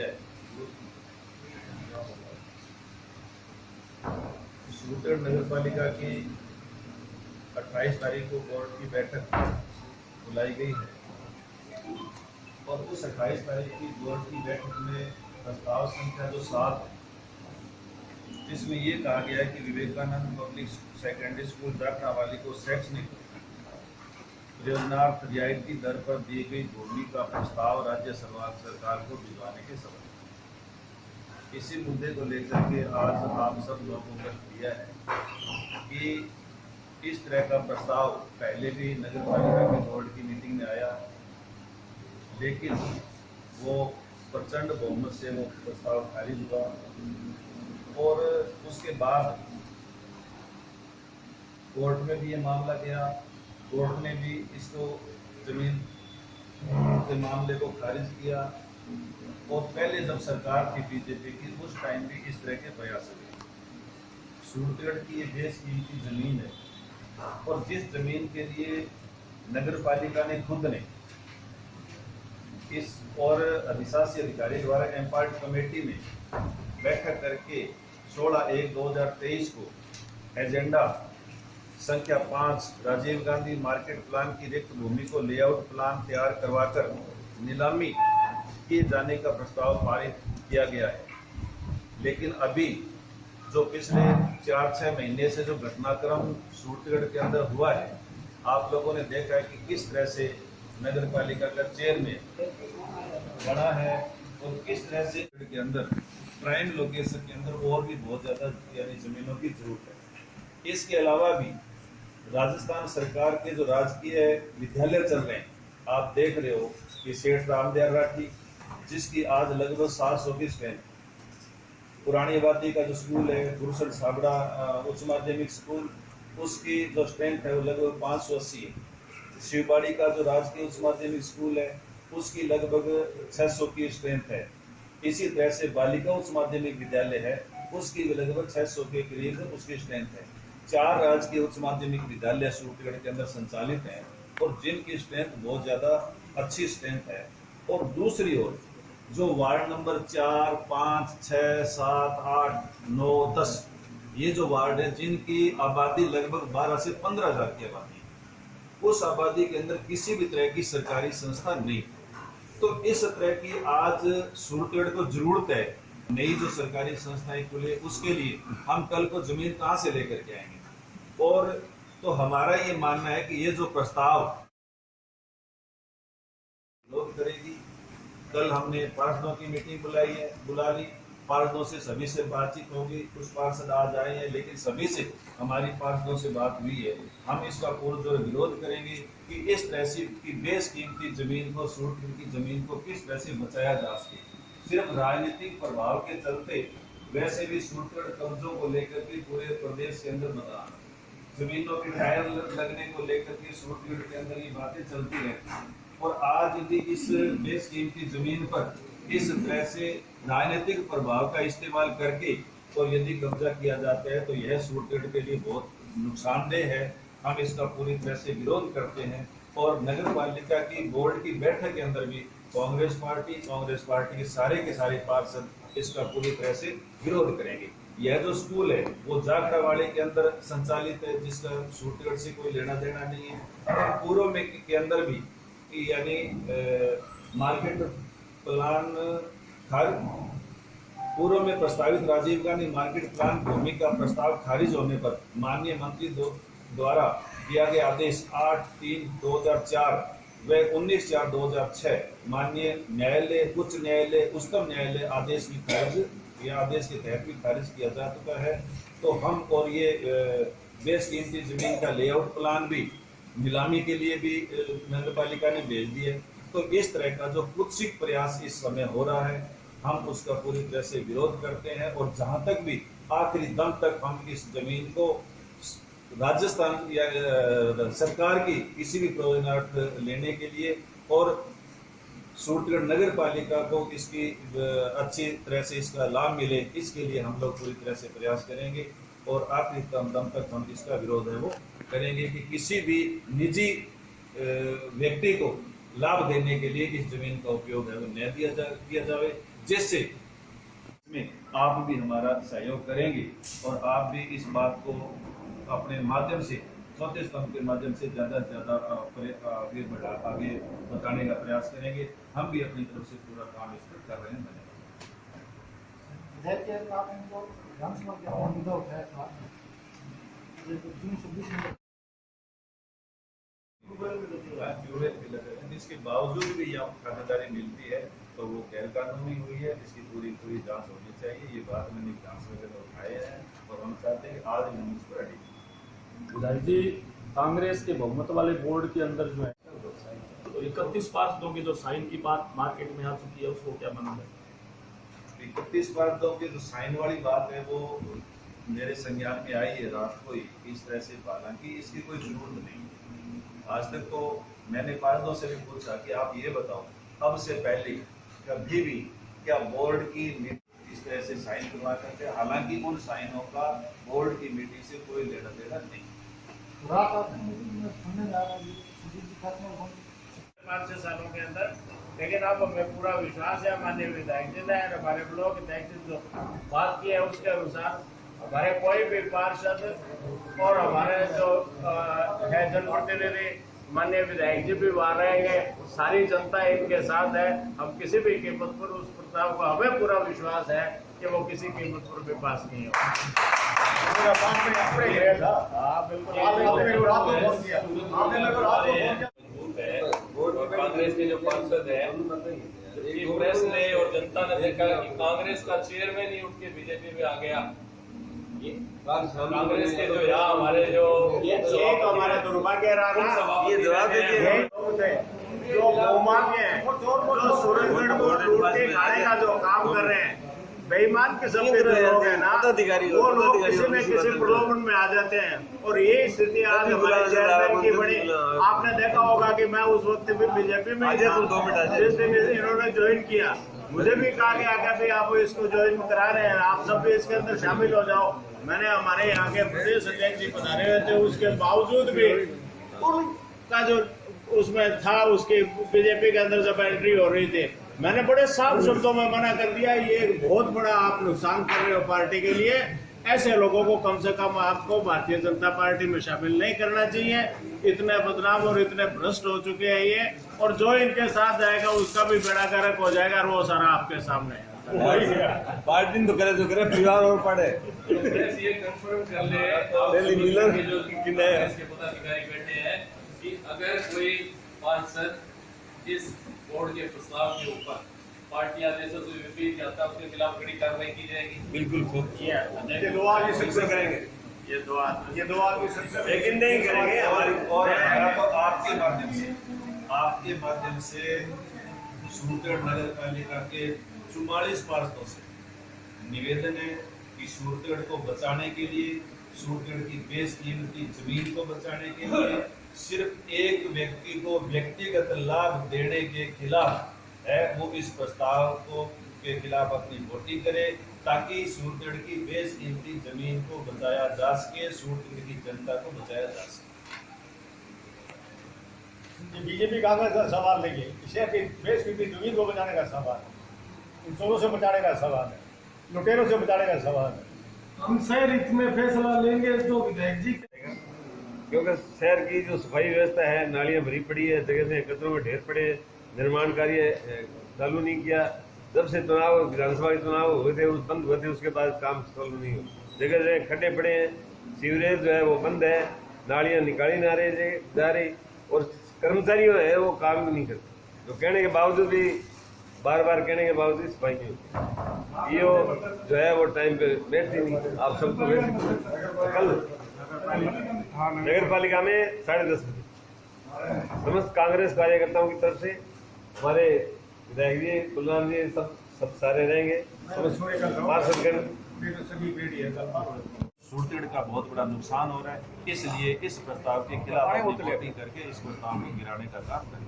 दिया है। सूरतगढ़ नगर पालिका की 28 तारीख को बोर्ड की बैठक बुलाई गई है और उस 28 तारीख की बोर्ड की बैठक में प्रस्ताव संख्या जो 7 है, जिसमें ये कहा गया है कि विवेकानंद पब्लिक सेकेंडरी स्कूल जाखनावाली को शैक्षणिक प्रयोजनार्थ रियायती दर पर दी गई भूमि का प्रस्ताव राज्य सरकार को भिजवाने के संबंध में इसी मुद्दे को लेकर के आज आप सब लोगों को दिया है कि इस तरह का प्रस्ताव पहले भी नगर पालिका के बोर्ड की मीटिंग में आया, लेकिन वो प्रचंड बहुमत से वो प्रस्ताव खारिज हुआ और उसके बाद कोर्ट में भी ये मामला गया। कोर्ट ने भी इसको जमीन के मामले को खारिज किया और पहले जब सरकार थी बीजेपी की उस टाइम भी इस तरह के प्रयास हुए। सूरतगढ़ की ये बेशकीमती जमीन है और जिस जमीन के लिए नगर पालिका ने खुद ने इस और अधिशासी अधिकारी द्वारा एम्पावर्ड कमेटी में बैठक करके 16/1/2023 को एजेंडा संख्या 5 राजीव गांधी मार्केट प्लान की रिक्त भूमि को लेआउट प्लान तैयार करवाकर नीलामी किए जाने का प्रस्ताव पारित किया गया है। लेकिन अभी जो पिछले 4-6 महीने से जो घटनाक्रम सूरतगढ़ के अंदर हुआ है, आप लोगों ने देखा है कि किस तरह से नगर पालिका का चेयरमैन बना है और किस तरह से के अंदर प्राइम लोकेशन के अंदर और भी बहुत ज्यादा यानी जमीनों की जरूरत है। इसके अलावा भी राजस्थान सरकार के जो राजकीय विद्यालय चल रहे हैं, आप देख रहे हो कि सेठ रामदयाल राठी जिसकी आज लगभग 700 की स्ट्रेंथ, पुरानी आबादी का जो स्कूल है गुरुसर साबड़ा उच्च माध्यमिक स्कूल, उसकी जो स्ट्रेंथ है वो लगभग 580 है। शिवबाड़ी का जो राजकीय उच्च माध्यमिक स्कूल है उसकी लगभग 600 की स्ट्रेंथ है। इसी तरह से बालिका उच्च माध्यमिक विद्यालय है, उसकी लगभग 600 के करीब उसकी स्ट्रेंथ है। 4 राजकीय उच्च माध्यमिक विद्यालय सूरतगढ़ के अंदर संचालित हैं और जिनकी स्ट्रेंथ बहुत ज्यादा अच्छी स्ट्रेंथ है। और दूसरी ओर जो वार्ड नंबर 4, 5, 6, 7, 8, 9, 10 ये जो वार्ड है जिनकी आबादी लगभग 12 से 15 हजार की आबादी है, उस आबादी के अंदर किसी भी तरह की सरकारी संस्था नहीं। तो इस तरह की आज सूरतगढ़ को जरूरत है नई जो सरकारी संस्थाएं खुले, उसके लिए हम कल को जमीन कहां से लेकर के आएंगे। और तो हमारा ये मानना है कि ये जो प्रस्ताव लोग करेगी, कल हमने पार्षदों की मीटिंग बुला ली, पार्षदों से सभी से बातचीत होगी। कुछ पार्षद आज आए हैं लेकिन सभी से हमारी पार्षदों से बात हुई है। हम इसका पुरजोर विरोध करेंगे कि इस तरह से की बेशकीमती जमीन को, सूरतगढ़ की जमीन को किस तरह से बचाया जा सके। सिर्फ राजनीतिक प्रभाव के चलते वैसे भी सूरतगढ़ कब्जों को लेकर के पूरे प्रदेश के अंदर बता जमीनों के टायर लगने को लेकर के सूरतगढ़ के अंदर ये बातें चलती हैं। और आज यदि इस बेशकीमती जमीन पर इस तरह से राजनीतिक प्रभाव का इस्तेमाल करके तो यदि कब्जा किया जाता है तो यह सूरतगढ़ के लिए बहुत नुकसानदेह है। हम इसका पूरी तरह से विरोध करते हैं और नगर पालिका की बोर्ड की बैठक के अंदर भी कांग्रेस पार्टी के सारे पार्षद इसका पूरी तरह से विरोध करेंगे। यह जो स्कूल है वो जाखड़ावाड़ी के अंदर संचालित है, जिसका सूरतगढ़ से कोई लेना देना नहीं है। पूर्व में के अंदर भी यानी मार्केट प्लान पूर्व में प्रस्तावित राजीव गांधी मार्केट प्लान भूमि का प्रस्ताव खारिज होने पर माननीय मंत्री द्वारा दिया गया आदेश 8/3/2004 व 19/4/2006 माननीय न्यायालय, उच्च न्यायालय, उच्चतम न्यायालय आदेश की खारिज या आदेश के तहत भी खारिज किया जा चुका है। तो हम और ये बेशकीमती जमीन का लेआउट प्लान भी नीलामी के लिए भी नगर पालिका ने भेज दिए। तो इस तरह का जो कुत्सित प्रयास इस समय हो रहा है, हम उसका पूरी तरह से विरोध करते हैं और जहां तक भी आखिरी दम तक हम इस जमीन को राजस्थान या सरकार की किसी भी प्रयोजनार्थ लेने के लिए और सूरतगढ़ नगर पालिका को इसकी अच्छी तरह से इसका लाभ मिले, इसके लिए हम लोग पूरी तरह से प्रयास करेंगे और आखिरी दम तक हम इसका विरोध है वो करेंगे कि किसी भी निजी व्यक्ति को लाभ देने के लिए इस जमीन का उपयोग है वो न किया जाए, जिससे इसमें आप भी हमारा सहयोग करेंगे और आप भी इस बात को अपने माध्यम से चौथे स्तंभ के माध्यम से ज़्यादा से ज़्यादा आगे बताने का प्रयास करेंगे। हम भी अपनी तरफ से पूरा काम इस पर कर रहे हैं। इसके बावजूद भी यहाँ खातेदारी मिलती है तो वो गैर कानूनी हुई है, इसकी पूरी जांच होनी चाहिए। ये बात मैंने जांच वगैरह उठाए हैं और हम चाहते हैं कि आज हम इस पर विधायक जी, कांग्रेस के बहुमत वाले बोर्ड के अंदर जो है तो 31 पार्षदों की जो साइन की बात मार्केट में आ चुकी है, उसको क्या मानना है? 31 पार्षदों की जो साइन वाली बात है वो मेरे संज्ञान में आई है रात को ही इस तरह से, हालांकि इसकी कोई जरूरत नहीं। आज तक तो मैंने पार्षदों से भी पूछा कि आप ये बताओ अब से पहले कभी भी क्या बोर्ड की मीटिंग इस तरह से साइन करवा करते हैं, हालांकि उन साइनों का बोर्ड की मीटिंग से कोई लेना देना नहीं। 5-6 सालों के अंदर, लेकिन अब हमें पूरा विश्वास है माननीय विधायक जी ने हमारे ब्लॉक अध्यक्ष जो बात की है उसके अनुसार हमारे कोई भी पार्षद और हमारे जो है जनप्रतिनिधि माननीय विधायक जी भी वहाँ रहेंगे, सारी जनता इनके साथ है। हम किसी भी कीमत पर उस प्रस्ताव को, हमें पूरा विश्वास है कि वो किसी कीमत पर भी पास नहीं होगा। कांग्रेस के जो पार्षद है, प्रेस ने और जनता ने देखा कि कांग्रेस का चेयरमैन ही उठ के बीजेपी में आ गया। कांग्रेस के जो यहाँ हमारे जो ये तो हमारा दुर्भाग्य रहा, ये जो बहुमान्य है, जो सूरजगढ़ को लूट के खाने का जो काम कर रहे हैं, बेईमान किस्म के जो लोग हैं ना, वो लोग किसी न किसी प्रलोभन में आ जाते हैं और ये स्थिति आज हमारे चेयरमैन की बड़ी। आपने देखा होगा कि मैं उस वक्त भी बीजेपी में जिस दिन इन्होंने ज्वाइन किया, मुझे भी कहा गया कि भाई आप इसको ज्वाइन करा रहे हैं, आप सब भी इसके अंदर शामिल हो जाओ। मैंने हमारे यहाँ के प्रदेश अध्यक्ष जी पधारे हुए थे, उसके बावजूद भी उनका जो उसमें था, उसके बीजेपी के अंदर जब एंट्री हो रही थी, मैंने बड़े साफ शब्दों में मना कर दिया, ये एक बहुत बड़ा आप नुकसान कर रहे हो पार्टी के लिए। ऐसे लोगों को कम से कम आपको भारतीय जनता पार्टी में शामिल नहीं करना चाहिए। इतने बदनाम और इतने भ्रष्ट हो चुके हैं ये, और जो इनके साथ जाएगा उसका भी बेड़ा गर्क हो जाएगा, और वो सारा आपके सामने है। पार्टी तो करे परिवार और पड़े ये कंफर्म कर ले जो कांग्रेस के पदाधिकारी बैठे हैं कि अगर कोई पार्षद इस बोर्ड के प्रस्ताव के ऊपर पार्टी आदेशों से विपरीत जाता है, उसके खिलाफ कड़ी कार्रवाई की जाएगी। बिल्कुल ये दो आदमी सक्सेस करेंगे, ये दो आदमी सक्सेस लेकिन नहीं करेंगे हमारी। और तो आपके माध्यम से सूरतगढ़ नगर पालिका के 44 पार्षदों से निवेदन है कि सूरतगढ़ को बचाने के लिए, सूरतगढ़ की बेशकीमती जमीन को बचाने के लिए सिर्फ एक व्यक्ति को व्यक्तिगत लाभ देने के खिलाफ है, वो इस प्रस्ताव को के खिलाफ अपनी वोटिंग करे, ताकि सूरतगढ़ की बेशकीमती जमीन को बचाया जा सके, सूरतगढ़ की जनता को बचाया जा सके। बीजेपी कांग्रेस का सवाल नहीं है, शहर की बेशकीमती जमीन को बचाने का सवाल है, इन चोरों से बचाने का सवाल है, लुटेरों से बचाने का सवाल है। हम शहर हित में फैसला लेंगे तो विधायक जी, क्योंकि शहर की जो सफाई व्यवस्था है, नालियां भरी पड़ी है, जगह से कचरों में ढेर पड़े, निर्माण कार्य चालू नहीं किया। जब से चुनाव, विधानसभा के चुनाव हुए थे, उस बंद हुए थे, उसके बाद काम चालू नहीं हुआ। जगह जगह खड्डे पड़े हैं, सीवरेज जो है वो बंद है, नालियां निकाली ना जा रही, और कर्मचारी जो है वो काम भी नहीं करते। तो कहने के बावजूद भी, बार बार कहने के बावजूद सफाई नहीं होती। ये जो है वो टाइम पे बैठती नहीं। आप सबको कल नगर पालिका में 10:30 बजे समस्त कांग्रेस कार्यकर्ताओं की तरफ से हमारे विधायक जी, कुलराम जी, सब सारे रहेंगे। सूरतगढ़ का बहुत बड़ा नुकसान हो रहा है, इसलिए इस प्रस्ताव के खिलाफ वोटिंग करके इस प्रस्ताव को गिराने का काम करें।